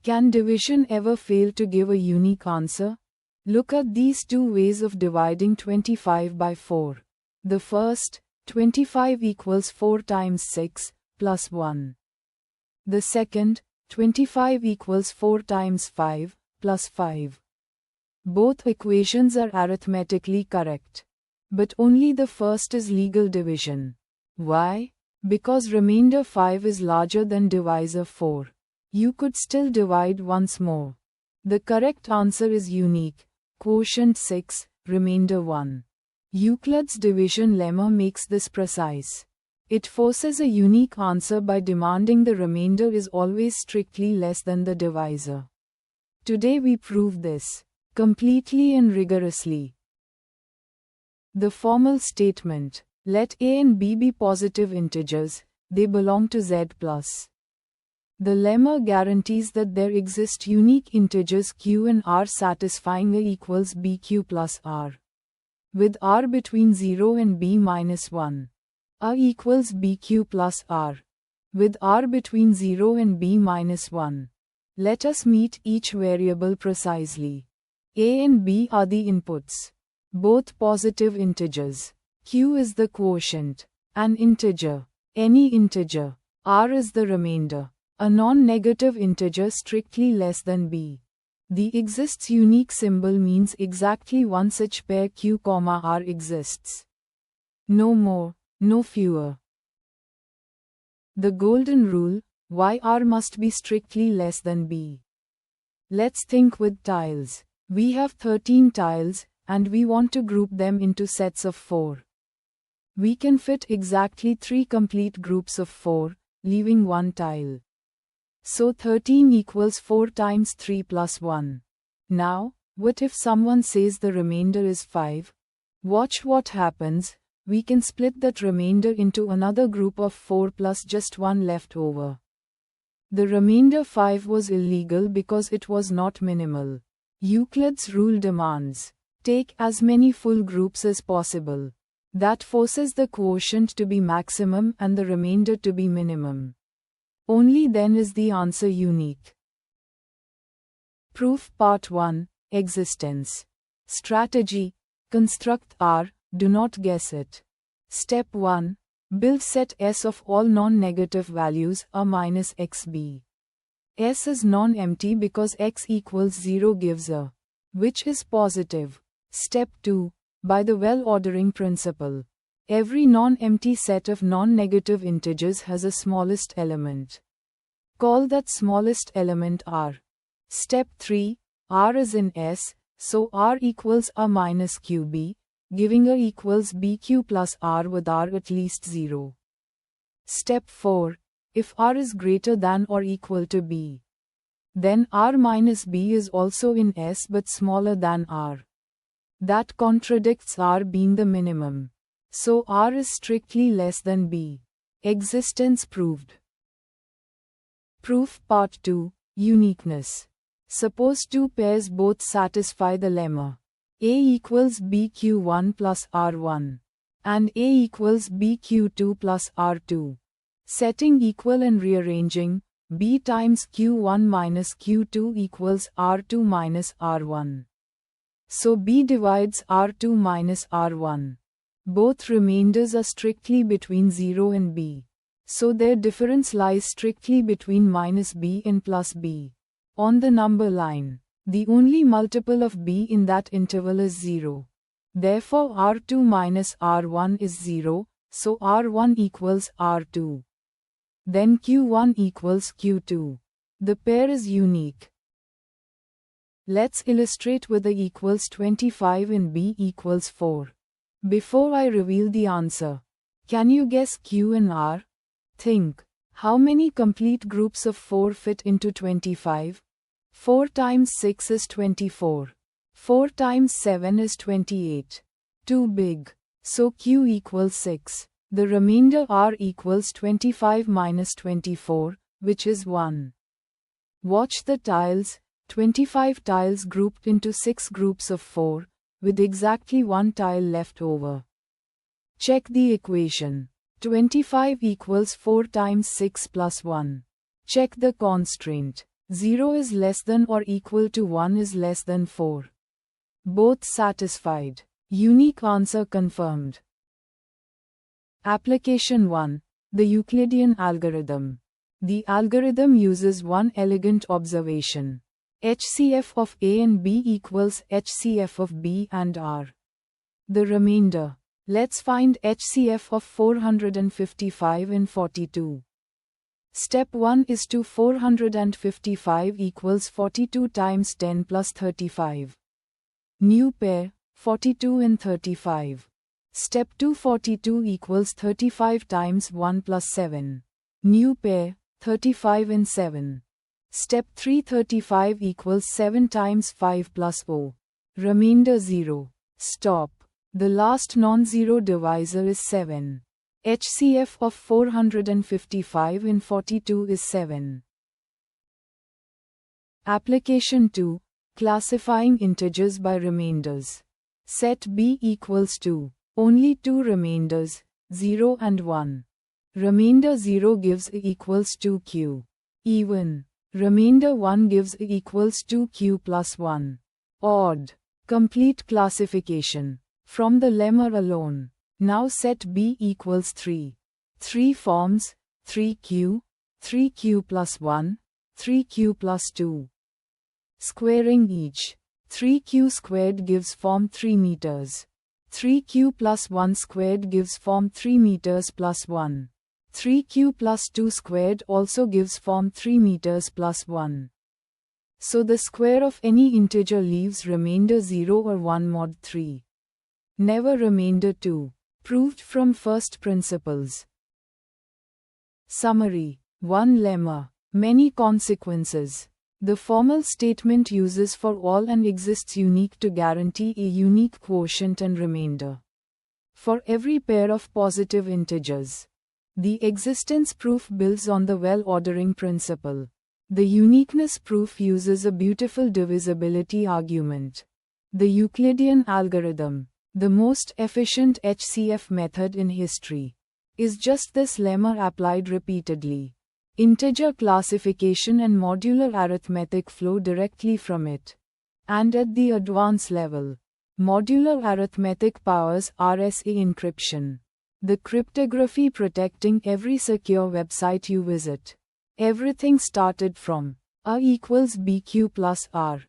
Can division ever fail to give a unique answer? Look at these two ways of dividing 25 by 4. The first, 25 equals 4 times 6, plus 1. The second, 25 equals 4 times 5, plus 5. Both equations are arithmetically correct. But only the first is legal division. Why? Because remainder 5 is larger than divisor 4. You could still divide once more. The correct answer is unique. Quotient 6, remainder 1. Euclid's division lemma makes this precise. It forces a unique answer by demanding the remainder is always strictly less than the divisor. Today we prove this, completely and rigorously. The formal statement, let a and b be positive integers, they belong to z+. The lemma guarantees that there exist unique integers q and r satisfying a equals bq plus r. With r between 0 and b minus 1. A equals bq plus r. With r between 0 and b minus 1. Let us meet each variable precisely. A and b are the inputs. Both positive integers. Q is the quotient. An integer. Any integer. R is the remainder. A non-negative integer strictly less than b. The exists unique symbol means exactly one such pair q, r exists. No more, no fewer. The golden rule, why r must be strictly less than b. Let's think with tiles. We have 13 tiles, and we want to group them into sets of 4. We can fit exactly 3 complete groups of 4, leaving one tile. So 13 equals 4 times 3 plus 1. Now, what if someone says the remainder is 5? Watch what happens. We can split that remainder into another group of 4 plus just one left over. The remainder 5 was illegal because it was not minimal. Euclid's rule demands, take as many full groups as possible. That forces the quotient to be maximum and the remainder to be minimum. Only then is the answer unique. Proof Part 1, Existence. Strategy, construct R, do not guess it. Step 1, build set S of all non-negative values A minus xb. S is non-empty because x equals 0 gives A, which is positive. Step 2, by the well-ordering principle. Every non-empty set of non-negative integers has a smallest element. Call that smallest element R. Step 3, R is in S, so R equals A minus qb, giving A equals bq plus R with R at least 0. Step 4, if R is greater than or equal to b, then R minus b is also in S but smaller than R. That contradicts R being the minimum. So R is strictly less than b. Existence proved. Proof Part 2, Uniqueness. Suppose two pairs both satisfy the lemma. A equals bq1 plus r1. And A equals bq2 plus r2. Setting equal and rearranging, b times q1 minus q2 equals r2 minus r1. So b divides r2 minus r1. Both remainders are strictly between 0 and b. So their difference lies strictly between minus b and plus b. On the number line, the only multiple of b in that interval is 0. Therefore r2 minus r1 is 0, so r1 equals r2. Then q1 equals q2. The pair is unique. Let's illustrate with A equals 25 and B equals 4. Before I reveal the answer, can you guess Q and R? Think, how many complete groups of 4 fit into 25? 4 times 6 is 24. 4 times 7 is 28. Too big. So Q equals 6. The remainder R equals 25 minus 24, which is 1. Watch the tiles. 25 tiles grouped into 6 groups of 4, with exactly 1 tile left over. Check the equation. 25 equals 4 times 6 plus 1. Check the constraint. 0 is less than or equal to 1 is less than 4. Both satisfied. Unique answer confirmed. Application 1. The Euclidean algorithm. The algorithm uses one elegant observation. HCF of A and B equals HCF of B and R. The remainder. Let's find HCF of 455 and 42. Step 1 is to 455 equals 42 times 10 plus 35. New pair, 42 and 35. Step 2, 42 equals 35 times 1 plus 7. New pair, 35 and 7. Step 3, 35 equals 7 times 5 plus 0. Remainder 0. Stop. The last non-zero divisor is 7. HCF of 455 and 42 is 7. Application 2. Classifying integers by remainders. Set B equals 2. Only two remainders, 0 and 1. Remainder 0 gives A equals 2q. Even. Remainder 1 gives A equals 2q plus 1. Odd. Complete classification. From the lemma alone. Now set B equals 3. 3 forms, 3q, 3q plus 1, 3q plus 2. Squaring each. 3q squared gives form 3 meters. 3q plus 1 squared gives form 3 meters plus 1. 3q plus 2 squared also gives form 3 meters plus 1. So the square of any integer leaves remainder 0 or 1 mod 3. Never remainder 2. Proved from first principles. Summary. 1 lemma. Many consequences. The formal statement uses for all and exists unique to guarantee a unique quotient and remainder. For every pair of positive integers. The existence proof builds on the well-ordering principle. The uniqueness proof uses a beautiful divisibility argument. The Euclidean algorithm, the most efficient HCF method in history, is just this lemma applied repeatedly. Integer classification and modular arithmetic flow directly from it. And at the advanced level, modular arithmetic powers RSA encryption, the cryptography protecting every secure website you visit. Everything started from A equals BQ plus R.